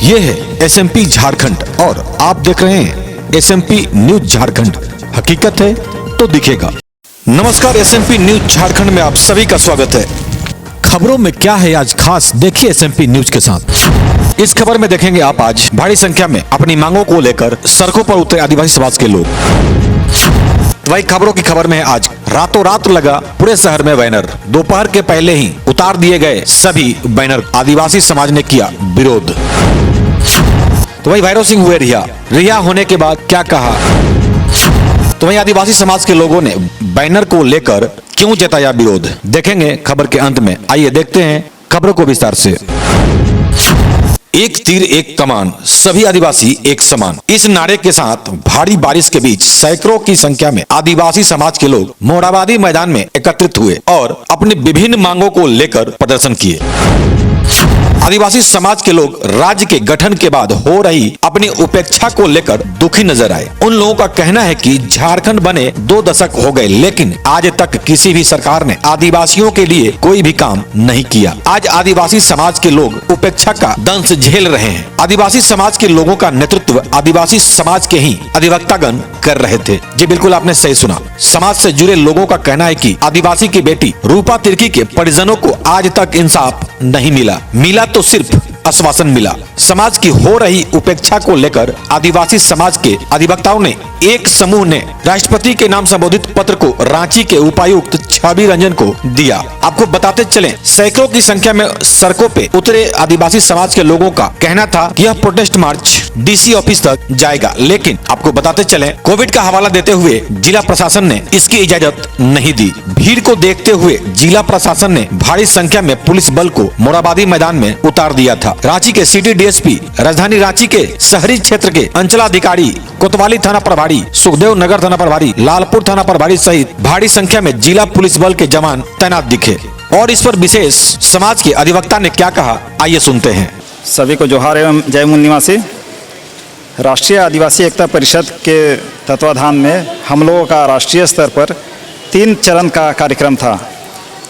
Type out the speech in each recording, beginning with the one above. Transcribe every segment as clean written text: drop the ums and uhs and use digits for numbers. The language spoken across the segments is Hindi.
ये है एसएमपी झारखंड और आप देख रहे हैं एसएमपी न्यूज झारखंड। हकीकत है तो दिखेगा। नमस्कार, एसएमपी न्यूज झारखंड में आप सभी का स्वागत है। खबरों में क्या है आज खास, देखिए एसएमपी न्यूज के साथ। इस खबर में देखेंगे आप आज भारी संख्या में अपनी मांगों को लेकर सड़कों पर उतरे आदिवासी समाज के लोग। वही खबरों की खबर में है आज रातों रात लगा पूरे शहर में बैनर। दोपहर के पहले ही उतार दिए गए सभी बैनर। आदिवासी समाज ने किया विरोध। तो वही भैरव सिंह हुए रिहा होने के बाद क्या कहा। तो वही आदिवासी समाज के लोगों ने बैनर को लेकर क्यों जताया विरोध, देखेंगे खबर के अंत में। आइए देखते हैं खबरों को विस्तार से। एक तीर एक कमान, सभी आदिवासी एक समान। इस नारे के साथ भारी बारिश के बीच सैकड़ों की संख्या में आदिवासी समाज के लोग मोरहाबादी मैदान में एकत्रित हुए और अपनी विभिन्न मांगों को लेकर प्रदर्शन किए। आदिवासी समाज के लोग राज्य के गठन के बाद हो रही अपनी उपेक्षा को लेकर दुखी नजर आए। उन लोगों का कहना है कि झारखंड बने 2 दशक हो गए, लेकिन आज तक किसी भी सरकार ने आदिवासियों के लिए कोई भी काम नहीं किया। आज आदिवासी समाज के लोग उपेक्षा का दंश झेल रहे हैं। आदिवासी समाज के लोगों का नेतृत्व आदिवासी समाज के ही अधिवक्तागण कर रहे थे। जी बिल्कुल, आपने सही सुना। समाज से जुड़े लोगों का कहना है कि आदिवासी की बेटी रूपा तिर्की के परिजनों को आज तक इंसाफ नहीं मिला तो सिर्फ आश्वासन मिला। समाज की हो रही उपेक्षा को लेकर आदिवासी समाज के अधिवक्ताओं ने एक समूह ने राष्ट्रपति के नाम संबोधित पत्र को रांची के उपायुक्त छवि रंजन को दिया। आपको बताते चलें, सैकड़ों की संख्या में सड़कों पे उतरे आदिवासी समाज के लोगों का कहना था कि यह प्रोटेस्ट मार्च डीसी ऑफिस तक जाएगा, लेकिन आपको बताते चलें, कोविड का हवाला देते हुए जिला प्रशासन ने इसकी इजाजत नहीं दी। भीड़ को देखते हुए जिला प्रशासन ने भारी संख्या में पुलिस बल को मोरहाबादी मैदान में उतार दिया था। रांची के सिटी डीएसपी, राजधानी रांची के शहरी क्षेत्र के अंचलाधिकारी, कोतवाली थाना प्रभारी, सुखदेव नगर थाना प्रभारी, लालपुर थाना प्रभारी सहित भारी संख्या में जिला पुलिस बल के जवान तैनात दिखे। और इस पर विशेष समाज के अधिवक्ता ने क्या कहा, आइए सुनते हैं। सभी को जोहार एवं जय मूल निवासी। राष्ट्रीय आदिवासी एकता परिषद के तत्वाधान में हम लोगों का राष्ट्रीय स्तर पर 3 चरण का कार्यक्रम था,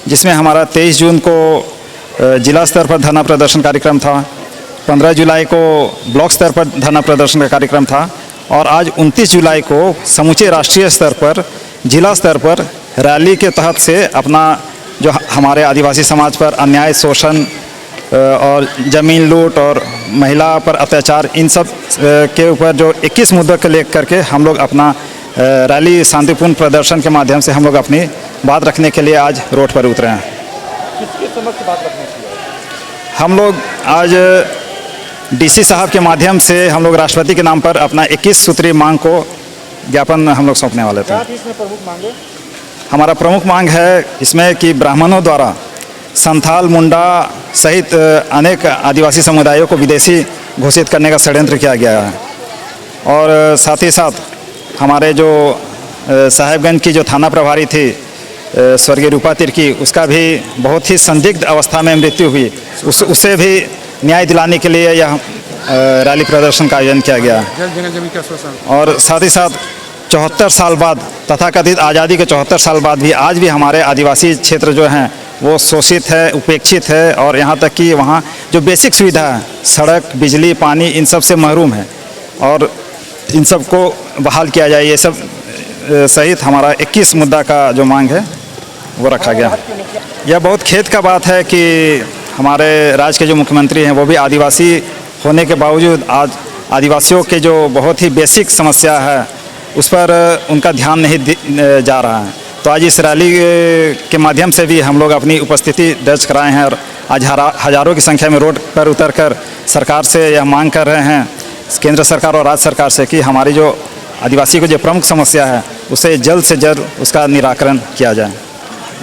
जिसमें हमारा 23 जून को जिला स्तर पर धरना प्रदर्शन कार्यक्रम था, 15 जुलाई को ब्लॉक स्तर पर धरना प्रदर्शन का कार्यक्रम था और आज 29 जुलाई को समूचे राष्ट्रीय स्तर पर जिला स्तर पर रैली के तहत से अपना जो हमारे आदिवासी समाज पर अन्याय, शोषण और ज़मीन लूट और महिला पर अत्याचार, इन सब के ऊपर जो 21 मुद्दों को लेकर के हम लोग अपना रैली शांतिपूर्ण प्रदर्शन के माध्यम से हम लोग अपनी बात रखने के लिए आज रोड पर उतरे हैं। किसके समक्ष बात रखने के लिए? हम लोग आज डीसी साहब के माध्यम से हम लोग राष्ट्रपति के नाम पर अपना 21 सूत्री मांग को ज्ञापन हम लोग सौंपने वाले थे। क्या थी इसमें प्रमुख मांगे? हमारा प्रमुख मांग है इसमें कि ब्राह्मणों द्वारा संथाल, मुंडा सहित अनेक आदिवासी समुदायों को विदेशी घोषित करने का षड्यंत्र किया गया है और साथ ही साथ हमारे जो साहेबगंज की जो थाना प्रभारी थी स्वर्गीय रूपा तिर्की, उसका भी बहुत ही संदिग्ध अवस्था में मृत्यु हुई, उसे भी न्याय दिलाने के लिए यह रैली प्रदर्शन का आयोजन किया गया। और साथ ही साथ 74 साल बाद, तथाकथित आज़ादी के 74 साल बाद भी आज भी हमारे आदिवासी क्षेत्र जो हैं वो शोषित है, उपेक्षित है और यहाँ तक कि वहाँ जो बेसिक सुविधा है, सड़क, बिजली, पानी, इन सब से महरूम है और इन सब को बहाल किया जाए। ये सब सहित हमारा 21 मुद्दा का जो मांग है वो रखा गया। यह बहुत खेद का बात है कि हमारे राज्य के जो मुख्यमंत्री हैं वो भी आदिवासी होने के बावजूद आज आदिवासियों के जो बहुत ही बेसिक समस्या है उस पर उनका ध्यान नहीं जा रहा है। तो आज इस रैली के माध्यम से भी हम लोग अपनी उपस्थिति दर्ज कराए हैं और आज हज़ारों की संख्या में रोड पर उतरकर सरकार से यह मांग कर रहे हैं, केंद्र सरकार और राज्य सरकार से, कि हमारी जो आदिवासी को जो प्रमुख समस्या है उसे जल्द से जल्द उसका निराकरण किया जाए।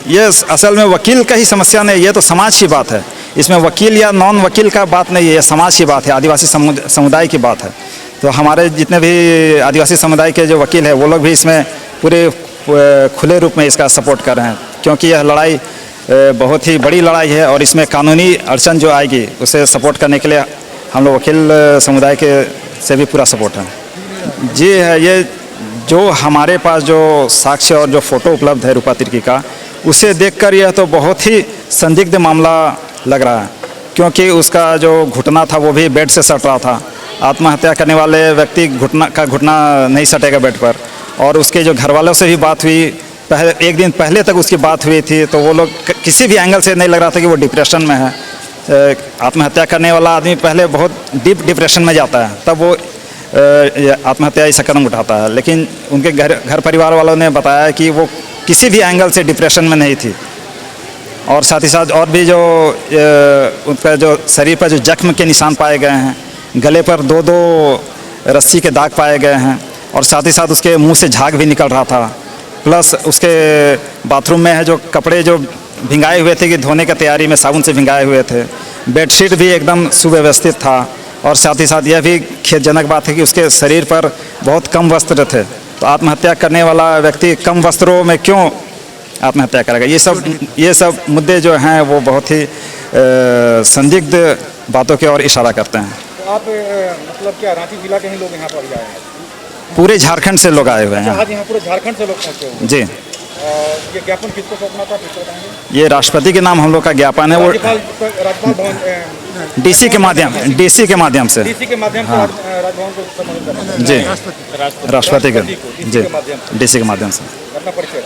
ये असल में वकील का ही समस्या नहीं, ये तो समाज की बात है। इसमें वकील या नॉन वकील का बात नहीं है, ये समाज की बात है, आदिवासी समुदाय की बात है। तो हमारे जितने भी आदिवासी समुदाय के जो वकील हैं वो लोग भी इसमें पूरे खुले रूप में इसका सपोर्ट कर रहे हैं, क्योंकि यह लड़ाई बहुत ही बड़ी लड़ाई है और इसमें कानूनी अड़चन जो आएगी उसे सपोर्ट करने के लिए हम लोग वकील समुदाय के से भी पूरा सपोर्ट है। जी है, ये जो हमारे पास जो साक्ष्य और जो फ़ोटो उपलब्ध है रूपा तिर्की का, उसे देखकर यह तो बहुत ही संदिग्ध मामला लग रहा है, क्योंकि उसका जो घुटना था वो भी बेड से सट रहा था। आत्महत्या करने वाले व्यक्ति घुटना नहीं सटेगा बेड पर। और उसके जो घर वालों से भी बात हुई, पहले एक दिन पहले तक उसकी बात हुई थी, तो वो लोग किसी भी एंगल से नहीं लग रहा था कि वो डिप्रेशन में है। आत्महत्या करने वाला आदमी पहले बहुत डीप डिप्रेशन में जाता है, तब वो आत्महत्या ऐसा कदम उठाता है। लेकिन उनके घर परिवार वालों ने बताया कि वो किसी भी एंगल से डिप्रेशन में नहीं थी। और साथ ही साथ और भी जो उनका जो शरीर पर जो जख्म के निशान पाए गए हैं, गले पर 2-2 रस्सी के दाग पाए गए हैं, और साथ ही साथ उसके मुंह से झाग भी निकल रहा था। प्लस उसके बाथरूम में है जो कपड़े जो भिंगाए हुए थे कि धोने की तैयारी में साबुन से भिंगाए हुए थे, बेडशीट भी एकदम सुव्यवस्थित था। और साथ ही साथ यह भी खेदजनक बात है कि उसके शरीर पर बहुत कम वस्त्र थे। तो आत्महत्या करने वाला व्यक्ति कम वस्त्रों में क्यों आत्महत्या करेगा? ये सब मुद्दे जो हैं वो बहुत ही संदिग्ध बातों की ओर इशारा करते हैं। तो आप मतलब क्या रांची जिला के ही लोग यहाँ पर आए हैं? पूरे झारखंड से लोग आए हुए हैं। आज यहाँ पूरे झारखंड से लोग पहुँचे हुए हैं। जी, ये ज्ञापन किसको सौंपना था, किसको बताएंगे? ये राष्ट्रपति के नाम हम लोग का ज्ञापन है। वो राज्यपाल भवन डीसी के माध्यम से डीसी के माध्यम से हाँ। राजभवन को संबोधित करना है। जी, राष्ट्रपति के जी डीसी के माध्यम से। अपना परिचय।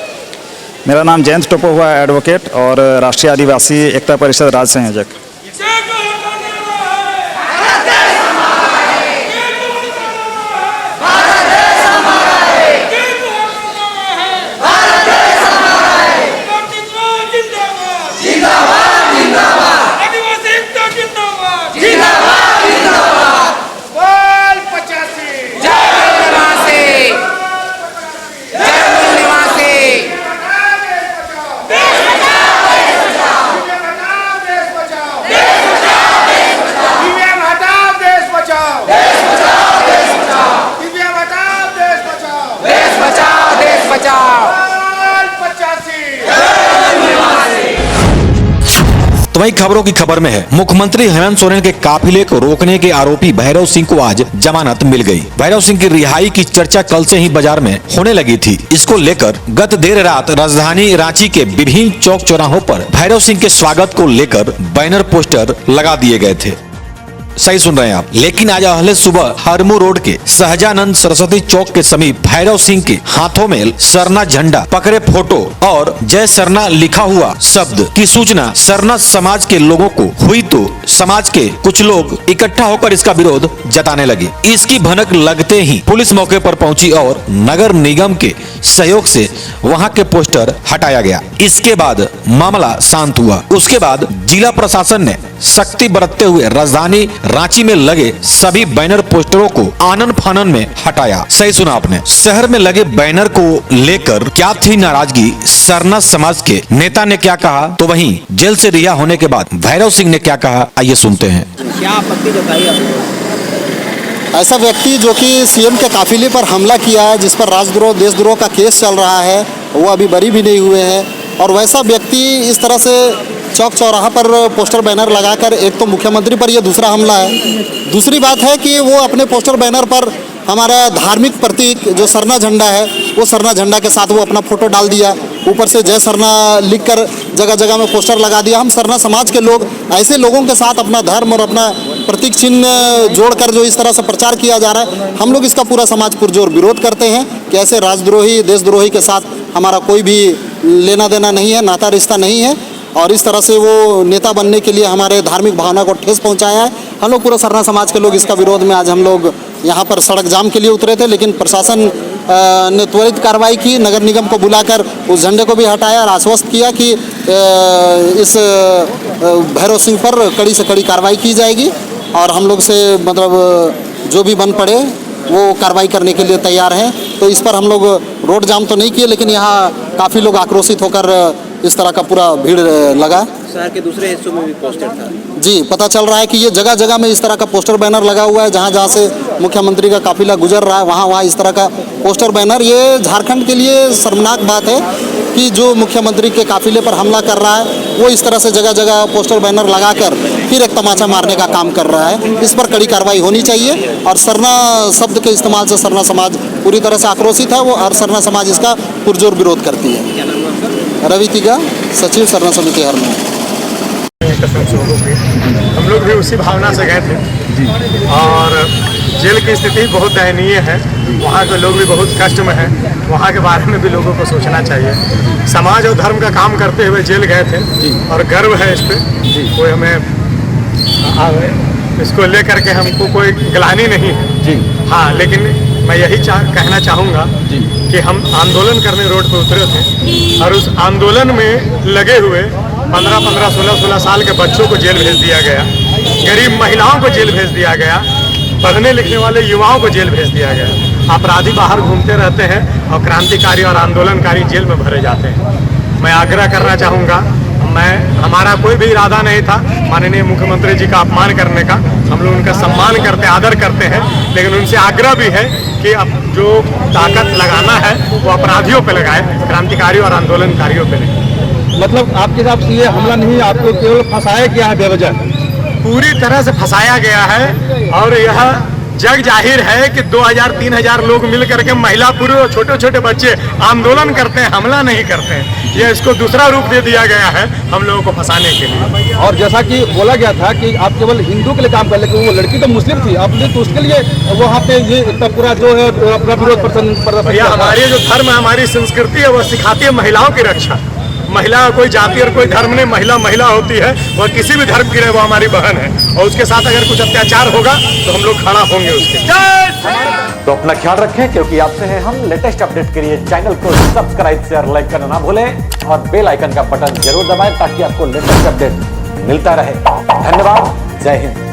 मेरा नाम जयंत टोपो हुआ, एडवोकेट और राष्ट्रीय आदिवासी एकता परिषद राज्य संयोजक। तो वही खबरों की खबर में है, मुख्यमंत्री हेमंत सोरेन के काफिले को रोकने के आरोपी भैरव सिंह को आज जमानत मिल गई। भैरव सिंह की रिहाई की चर्चा कल से ही बाजार में होने लगी थी। इसको लेकर गत देर रात राजधानी रांची के विभिन्न चौक चौराहों पर भैरव सिंह के स्वागत को लेकर बैनर पोस्टर लगा दिए गए थे। सही सुन रहे हैं आप। लेकिन आज अहले सुबह हरमू रोड के सहजानंद सरस्वती चौक के समीप भैरव सिंह के हाथों में सरना झंडा पकड़े फोटो और जय सरना लिखा हुआ शब्द की सूचना सरना समाज के लोगों को हुई तो समाज के कुछ लोग इकट्ठा होकर इसका विरोध जताने लगे। इसकी भनक लगते ही पुलिस मौके पर पहुंची और नगर निगम के सहयोग से वहां के पोस्टर हटाया गया। इसके बाद मामला शांत हुआ। उसके बाद जिला प्रशासन ने सख्ती बरतते हुए राजधानी रांची में लगे सभी बैनर पोस्टरों को आनन फानन में हटाया। सही सुना आपने। शहर में लगे बैनर को लेकर क्या थी नाराजगी, सरना समाज के नेता ने क्या कहा, तो वहीं जेल से रिहा होने के बाद भैरव सिंह ने क्या कहा, आइए सुनते हैं। क्या आपत्ति जताई आपने? ऐसा व्यक्ति जो कि सीएम के काफिले पर हमला किया है, जिस पर राजद्रोह देशद्रोह का केस चल रहा है, वो अभी बरी भी नहीं हुए हैं। और वैसा व्यक्ति इस तरह से चौक चौराहा पर पोस्टर बैनर लगाकर, एक तो मुख्यमंत्री पर यह दूसरा हमला है। दूसरी बात है कि वो अपने पोस्टर बैनर पर हमारा धार्मिक प्रतीक जो सरना झंडा है, वो सरना झंडा के साथ वो अपना फोटो डाल दिया। ऊपर से जय सरना लिखकर जगह जगह में पोस्टर लगा दिया। हम सरना समाज के लोग ऐसे लोगों के साथ अपना धर्म और अपना प्रतीक चिन्ह जोड़कर जो इस तरह से प्रचार किया जा रहा है, हम लोग इसका पूरा समाज पुरजोर विरोध करते हैं कि ऐसे राजद्रोही देशद्रोही के साथ हमारा कोई भी लेना देना नहीं है, नाता रिश्ता नहीं है। और इस तरह से वो नेता बनने के लिए हमारे धार्मिक भावना को ठेस पहुंचाया है। हम लोग पूरा सरना समाज के लोग इसका विरोध में आज हम लोग यहाँ पर सड़क जाम के लिए उतरे थे, लेकिन प्रशासन ने त्वरित कार्रवाई की, नगर निगम को बुलाकर उस झंडे को भी हटाया और आश्वस्त किया कि इस भैरव सिंह पर कड़ी से कड़ी कार्रवाई की जाएगी। और हम लोग से मतलब जो भी बन पड़े वो कार्रवाई करने के लिए तैयार हैं। तो इस पर हम लोग रोड जाम तो नहीं किए, लेकिन यहाँ काफ़ी लोग आक्रोशित होकर इस तरह का पूरा भीड़ लगा। शहर के दूसरे हिस्सों में भी पोस्टर था जी, पता चल रहा है कि ये जगह जगह में इस तरह का पोस्टर बैनर लगा हुआ है। जहाँ जहाँ से मुख्यमंत्री का काफिला गुजर रहा है, वहाँ वहाँ इस तरह का पोस्टर बैनर। ये झारखंड के लिए शर्मनाक बात है कि जो मुख्यमंत्री के काफिले पर हमला कर रहा है, वो इस तरह से जगह जगह पोस्टर बैनर लगाकर फिर एक तमाचा मारने का काम कर रहा है। इस पर कड़ी कार्रवाई होनी चाहिए। और सरना शब्द के इस्तेमाल से सरना समाज पूरी तरह से आक्रोशित है। वो और सरना समाज इसका पुरजोर विरोध करती है। रवि तिगा, सचिव सरना समिति हरमू। कसम से हो गई। हम लोग भी उसी भावना से गए थे और जेल की स्थिति बहुत दयनीय है। वहाँ के लोग भी बहुत कष्ट में हैं। वहाँ के बारे में भी लोगों को सोचना चाहिए। समाज और धर्म का काम करते हुए जेल गए थे और गर्व है इस पर। कोई हमें इसको लेकर के हमको कोई गिलानी नहीं है जी। हाँ, लेकिन मैं यही कहना चाहूँगा कि हम आंदोलन करने रोड पर उतरे थे और उस आंदोलन में लगे हुए 15-15, 16-16 साल के बच्चों को जेल भेज दिया गया, गरीब महिलाओं को जेल भेज दिया गया, पढ़ने लिखने वाले युवाओं को जेल भेज दिया गया। अपराधी बाहर घूमते रहते हैं और क्रांतिकारी और आंदोलनकारी जेल में भरे जाते हैं। मैं आग्रह करना चाहूँगा, हमारा कोई भी इरादा नहीं था माननीय मुख्यमंत्री जी का अपमान करने का। हम लोग उनका सम्मान करते, आदर करते हैं, लेकिन उनसे आग्रह भी है कि अब जो ताकत लगाना है वो अपराधियों पे लगाए, क्रांतिकारियों और आंदोलनकारियों पे नहीं। मतलब आपके हिसाब से ये हमला नहीं, आपको केवल फंसाया गया है बेवजह? पूरी तरह से फंसाया गया है और यह जग जाहिर है कि 2000-3000 लोग मिल करके महिला, पुरुष और छोटे छोटे बच्चे आंदोलन करते हैं, हमला नहीं करते हैं। यह इसको दूसरा रूप दे दिया गया है हम लोगों को फंसाने के लिए। और जैसा कि बोला गया था कि आप केवल हिंदू के लिए काम कर, लेकिन वो लड़की तो मुस्लिम थी, आपने तो उसके लिए वहाँ पे ये इतना पूरा जो है अपना विरोध प्रदर्शन। हमारी जो धर्म है, हमारी संस्कृति है, वह सिखाती है महिलाओं की रक्षा। महिला कोई जाति और कोई धर्म नहीं, महिला महिला होती है, वह किसी भी धर्म की रहे, वो हमारी बहन है और उसके साथ अगर कुछ अत्याचार होगा तो हम लोग खड़ा होंगे उसके। तो अपना ख्याल रखें, क्योंकि आपसे हैं हम। लेटेस्ट अपडेट के लिए चैनल को सब्सक्राइब शेयर लाइक करना ना भूलें और बेल आइकन का बटन जरूर दबाएं ताकि आपको लेटेस्ट अपडेट मिलता रहे। धन्यवाद। जय हिंद।